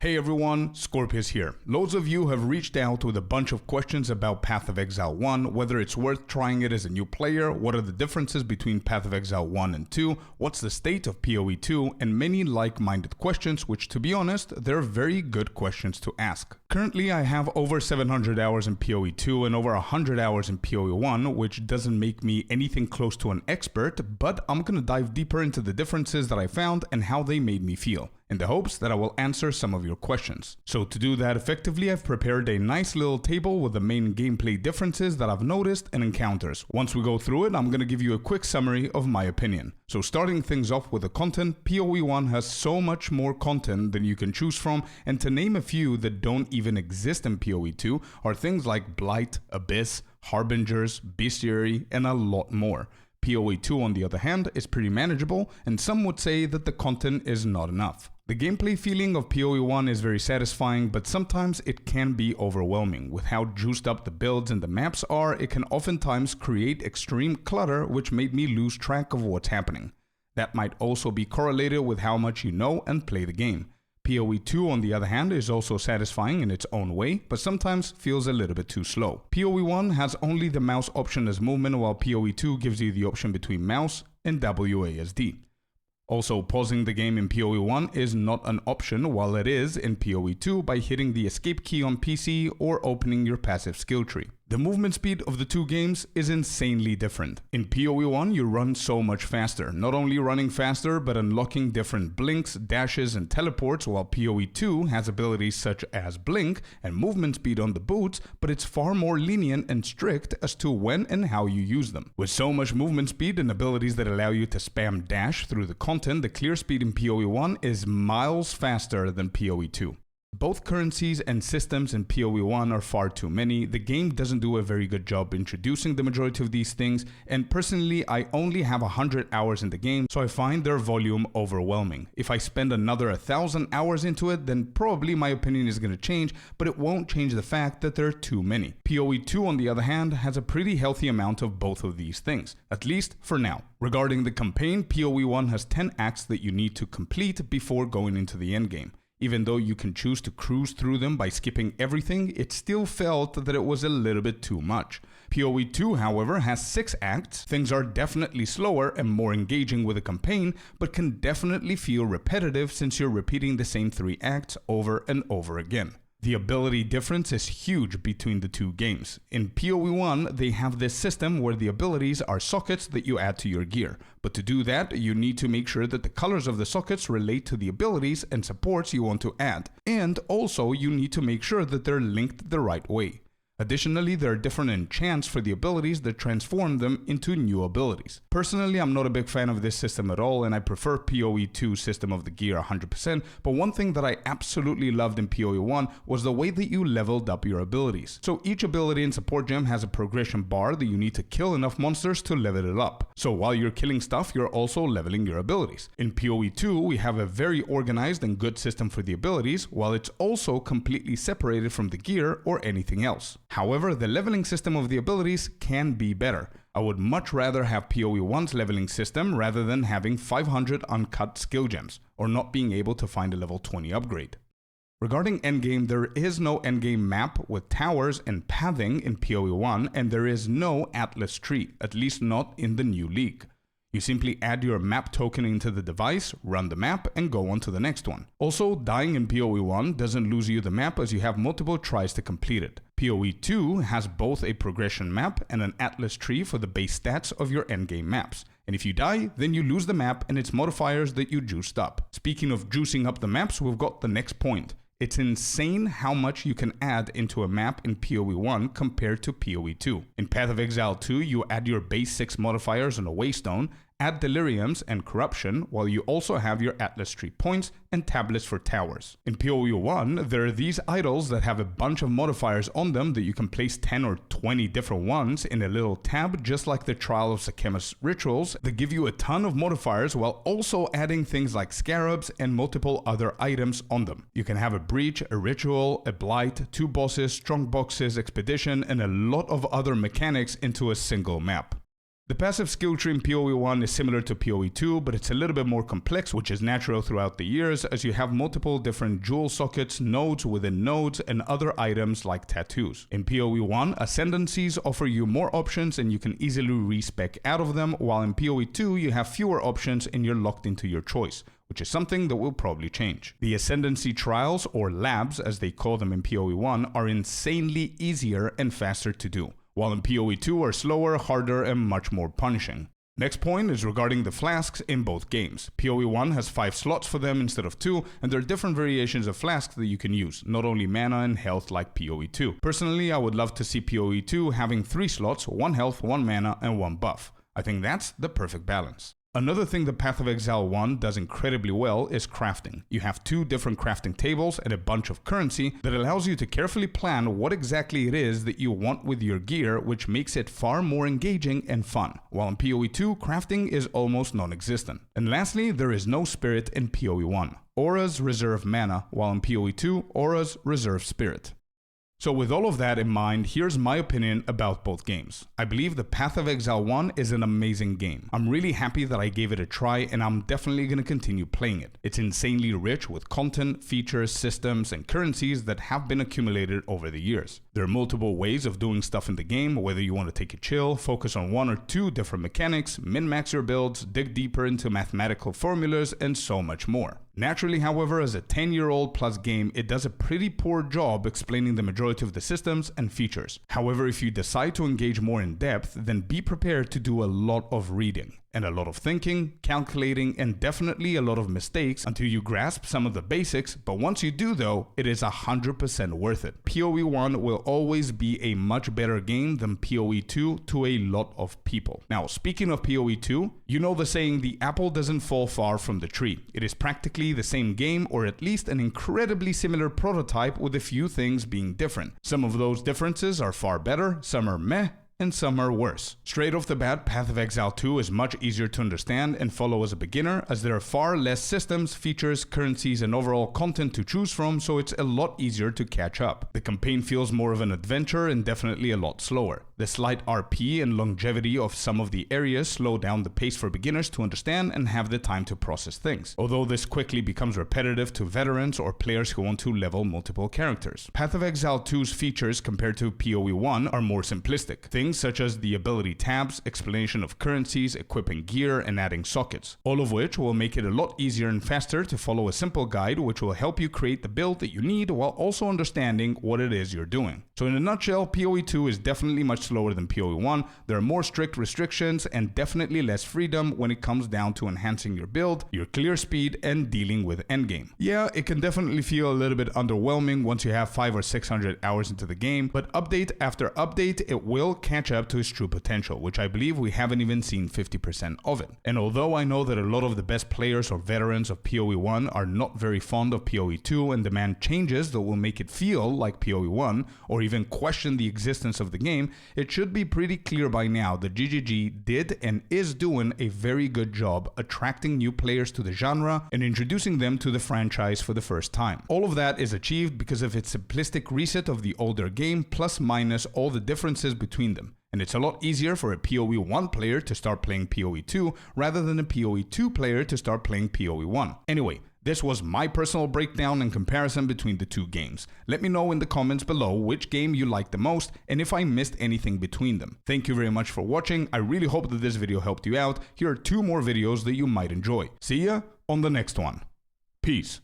Hey everyone, Scorpius here. Loads of you have reached out with a bunch of questions about Path of Exile 1, whether it's worth trying it as a new player, what are the differences between Path of Exile 1 and 2, what's the state of POE2, and many like-minded questions which, to be honest, they're very good questions to ask. Currently I have over 700 hours in POE2 and over 100 hours in POE1, which doesn't make me anything close to an expert, but I'm gonna dive deeper into the differences that I found and how they made me feel, in the hopes that I will answer some of your questions. So to do that effectively, I've prepared a nice little table with the main gameplay differences that I've noticed and encounters. Once we go through it, I'm gonna give you a quick summary of my opinion. So starting things off with the content, POE1 has so much more content than you can choose from, and to name a few that don't even exist in POE2 are things like Blight, Abyss, Harbingers, Bestiary, and a lot more. POE2 on the other hand is pretty manageable, and some would say that the content is not enough. The gameplay feeling of POE1 is very satisfying, but sometimes it can be overwhelming. With how juiced up the builds and the maps are, it can oftentimes create extreme clutter, which made me lose track of what's happening. That might also be correlated with how much you know and play the game. POE2 on the other hand is also satisfying in its own way, but sometimes feels a little bit too slow. POE1 has only the mouse option as movement, while POE2 gives you the option between mouse and WASD. Also, pausing the game in POE1 is not an option, while it is in POE2 by hitting the escape key on PC or opening your passive skill tree. The movement speed of the two games is insanely different. In POE1, you run so much faster, not only running faster, but unlocking different blinks, dashes, and teleports, while POE2 has abilities such as blink and movement speed on the boots, but it's far more lenient and strict as to when and how you use them. With so much movement speed and abilities that allow you to spam dash through the content, the clear speed in POE1 is miles faster than POE2. Both currencies and systems in POE1 are far too many. The game doesn't do a very good job introducing the majority of these things, and personally I only have 100 hours in the game, so I find their volume overwhelming. If I spend another 1,000 hours into it, then probably my opinion is going to change, but it won't change the fact that there are too many. POE2 on the other hand has a pretty healthy amount of both of these things, at least for now. Regarding the campaign, POE1 has 10 acts that you need to complete before going into the endgame. Even though you can choose to cruise through them by skipping everything, it still felt that it was a little bit too much. POE2, however, has 6 acts. Things are definitely slower and more engaging with the campaign, but can definitely feel repetitive since you're repeating the same 3 acts over and over again. The ability difference is huge between the two games. In POE1, they have this system where the abilities are sockets that you add to your gear. But to do that, you need to make sure that the colors of the sockets relate to the abilities and supports you want to add. And also, you need to make sure that they're linked the right way. Additionally, there are different enchants for the abilities that transform them into new abilities. Personally, I'm not a big fan of this system at all, and I prefer POE2 system of the gear 100%, but one thing that I absolutely loved in POE1 was the way that you leveled up your abilities. So each ability in support gem has a progression bar that you need to kill enough monsters to level it up. So while you're killing stuff, you're also leveling your abilities. In POE2, we have a very organized and good system for the abilities, while it's also completely separated from the gear or anything else. However, the leveling system of the abilities can be better. I would much rather have POE1's leveling system rather than having 500 uncut skill gems, or not being able to find a level 20 upgrade. Regarding endgame, there is no endgame map with towers and pathing in POE1, and there is no Atlas tree, at least not in the new league. You simply add your map token into the device, run the map, and go on to the next one. Also, dying in POE1 doesn't lose you the map as you have multiple tries to complete it. POE2 has both a progression map and an Atlas tree for the base stats of your endgame maps. And if you die, then you lose the map and its modifiers that you juiced up. Speaking of juicing up the maps, we've got the next point. It's insane how much you can add into a map in POE1 compared to POE2. In Path of Exile 2, you add your base 6 modifiers on a Waystone, add Deliriums and Corruption, while you also have your Atlas Tree points and tablets for towers. In POE1, there are these idols that have a bunch of modifiers on them that you can place 10 or 20 different ones in a little tab, just like the Trial of Sakema's rituals, that give you a ton of modifiers while also adding things like scarabs and multiple other items on them. You can have a breach, a ritual, a blight, 2 bosses, strong boxes, expedition, and a lot of other mechanics into a single map. The passive skill tree in POE1 is similar to POE2, but it's a little bit more complex, which is natural throughout the years, as you have multiple different jewel sockets, nodes within nodes, and other items like tattoos. In POE1, ascendancies offer you more options and you can easily respec out of them, while in POE2 you have fewer options and you're locked into your choice, which is something that will probably change. The ascendancy trials, or labs as they call them in POE1, are insanely easier and faster to do, while in POE2 are slower, harder, and much more punishing. Next point is regarding the flasks in both games. POE1 has 5 slots for them instead of 2, and there are different variations of flasks that you can use, not only mana and health like POE2. Personally, I would love to see POE2 having 3 slots, 1 health, 1 mana, and 1 buff. I think that's the perfect balance. Another thing that Path of Exile 1 does incredibly well is crafting. You have 2 different crafting tables and a bunch of currency that allows you to carefully plan what exactly it is that you want with your gear, which makes it far more engaging and fun, while in POE2 crafting is almost non-existent. And lastly, there is no spirit in POE1. Auras reserve mana, while in POE2 auras reserve spirit. So with all of that in mind, here's my opinion about both games. I believe the Path of Exile 1 is an amazing game. I'm really happy that I gave it a try, and I'm definitely going to continue playing it. It's insanely rich with content, features, systems, and currencies that have been accumulated over the years. There are multiple ways of doing stuff in the game, whether you want to take a chill, focus on 1 or 2 different mechanics, min-max your builds, dig deeper into mathematical formulas, and so much more. Naturally, however, as a 10-year-old plus game, it does a pretty poor job explaining the majority of the systems and features. However, if you decide to engage more in depth, then be prepared to do a lot of reading and a lot of thinking, calculating, and definitely a lot of mistakes until you grasp some of the basics, but once you do though, it is 100% worth it. POE1 will always be a much better game than POE2 to a lot of people. Now, speaking of POE2, you know the saying, the apple doesn't fall far from the tree. It is practically the same game, or at least an incredibly similar prototype with a few things being different. Some of those differences are far better, some are meh, and some are worse. Straight off the bat, Path of Exile 2 is much easier to understand and follow as a beginner, as there are far less systems, features, currencies, and overall content to choose from, so it's a lot easier to catch up. The campaign feels more of an adventure and definitely a lot slower. The slight RP and longevity of some of the areas slow down the pace for beginners to understand and have the time to process things, although this quickly becomes repetitive to veterans or players who want to level multiple characters. Path of Exile 2's features compared to POE1 are more simplistic. Things such as the ability tabs, explanation of currencies, equipping gear, and adding sockets, all of which will make it a lot easier and faster to follow a simple guide which will help you create the build that you need while also understanding what it is you're doing. So in a nutshell, POE2 is definitely much slower than POE1. There are more strict restrictions and definitely less freedom when it comes down to enhancing your build, your clear speed, and dealing with endgame. Yeah, it can definitely feel a little bit underwhelming once you have 500 or 600 hours into the game, but update after update, it will catch up to its true potential, which I believe we haven't even seen 50% of it. And although I know that a lot of the best players or veterans of POE1 are not very fond of POE2 and demand changes that will make it feel like POE1, or even question the existence of the game, it should be pretty clear by now that GGG did and is doing a very good job attracting new players to the genre and introducing them to the franchise for the first time. All of that is achieved because of its simplistic reset of the older game, plus minus all the differences between them. And it's a lot easier for a POE1 player to start playing POE2 rather than a POE2 player to start playing POE1. Anyway, this was my personal breakdown and comparison between the two games. Let me know in the comments below which game you liked the most and if I missed anything between them. Thank you very much for watching. I really hope that this video helped you out. Here are 2 more videos that you might enjoy. See ya on the next one. Peace.